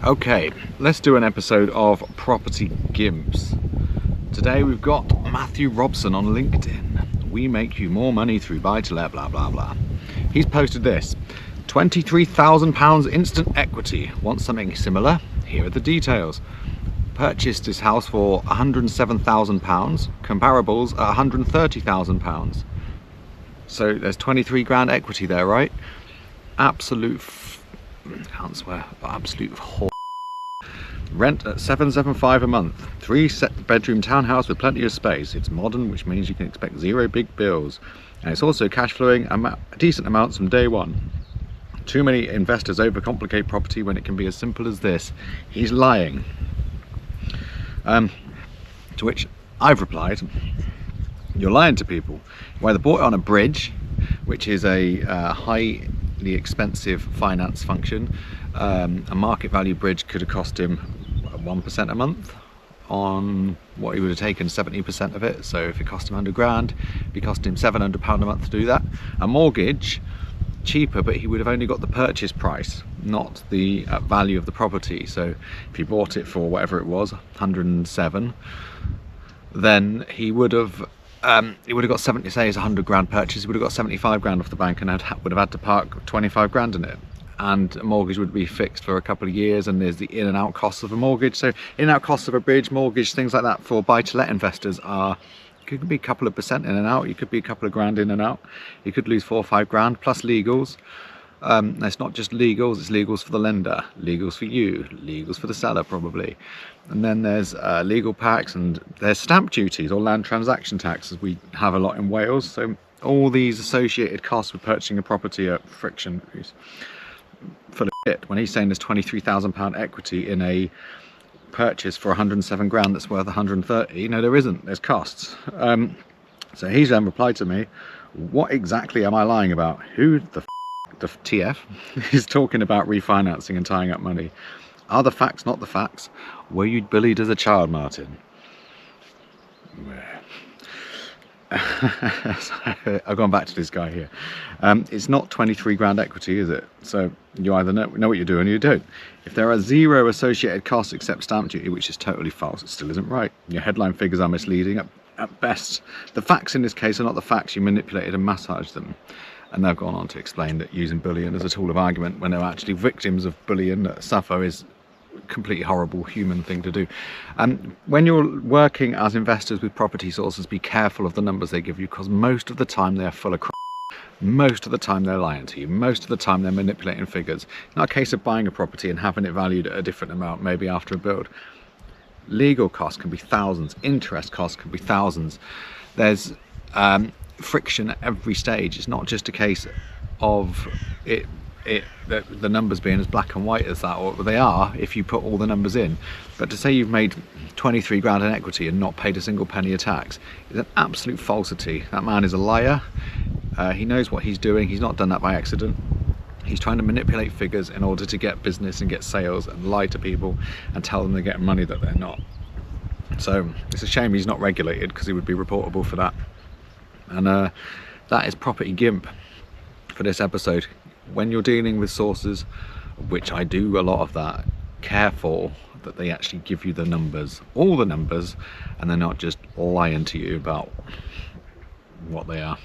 Okay, let's do an episode of Property Gimps. Today we've got Matthew Robson on LinkedIn. We make you more money through buy-to-let, blah blah blah. He's posted this: £23,000 instant equity. Want something similar? Here are the details. Purchased this house for £107,000. Comparables at £130,000. So there's 23 grand equity there, right? Absolute can't swear, but absolute whore. Rent at £775 a month. 3-bedroom townhouse with plenty of space. It's modern, which means you can expect zero big bills. And it's also cash flowing decent amounts from day one. Too many investors overcomplicate property when it can be as simple as this. He's lying. To which I've replied, you're lying to people. Well, they bought it on a bridge, which is a highly expensive finance function. A market value bridge could have cost him 1% a month on what he would have taken 70% of it. So if it cost him 100 grand, it cost him £700 a month to do that. A mortgage, cheaper, but he would have only got the purchase price, not the value of the property. So if he bought it for whatever it was, 107, then he would have got 70, say it's 100 grand purchase, he would have got 75 grand off the bank and would have had to park 25 grand in it. And a mortgage would be fixed for a couple of years, and there's the in and out costs of a mortgage. So in and out costs of a bridge, mortgage, things like that for buy-to-let investors are, could be a couple of percent in and out. You could be a couple of grand in and out. You could lose 4 or 5 grand plus legals. It's not just legals, it's legals for the lender, legals for you, legals for the seller probably. And then there's legal packs, and there's stamp duties or land transaction tax, as we have a lot in Wales. So all these associated costs with purchasing a property are friction. Full of shit when he's saying there's £23,000 equity in a purchase for 107 grand that's worth 130. No, there isn't. There's costs. So he's then replied to me, what exactly am I lying about? Who the TF is talking about refinancing and tying up money? Are the facts not the facts? Were you bullied as a child, Martin? I've gone back to this guy here. It's not 23 grand equity, is it? So you either know what you're doing or you don't. If there are zero associated costs except stamp duty, which is totally false, it still isn't right. Your headline figures are misleading at best. The facts in this case are not the facts. You manipulated and massaged them. And they've gone on to explain that using bullying as a tool of argument when they're actually victims of bullying that suffer is a completely horrible human thing to do. When you're working as investors with property sources, be careful of the numbers they give you, because most of the time they're full of crap. Most of the time they're lying to you. Most of the time they're manipulating figures. It's not a case of buying a property and having it valued at a different amount, maybe after a build. Legal costs can be thousands. Interest costs can be thousands. There's friction at every stage. It's not just a case of the numbers being as black and white as that, or they are if you put all the numbers in. But to say you've made 23 grand in equity and not paid a single penny of tax is an absolute falsity. That man is a liar. He knows what he's doing. He's not done that by accident. He's trying to manipulate figures in order to get business and get sales and lie to people and tell them they're getting money that they're not. So it's a shame he's not regulated, because he would be reportable for that. And that is Property Gimp for this episode. When you're dealing with sources, which I do a lot of that, careful that they actually give you the numbers, all the numbers, and they're not just lying to you about what they are.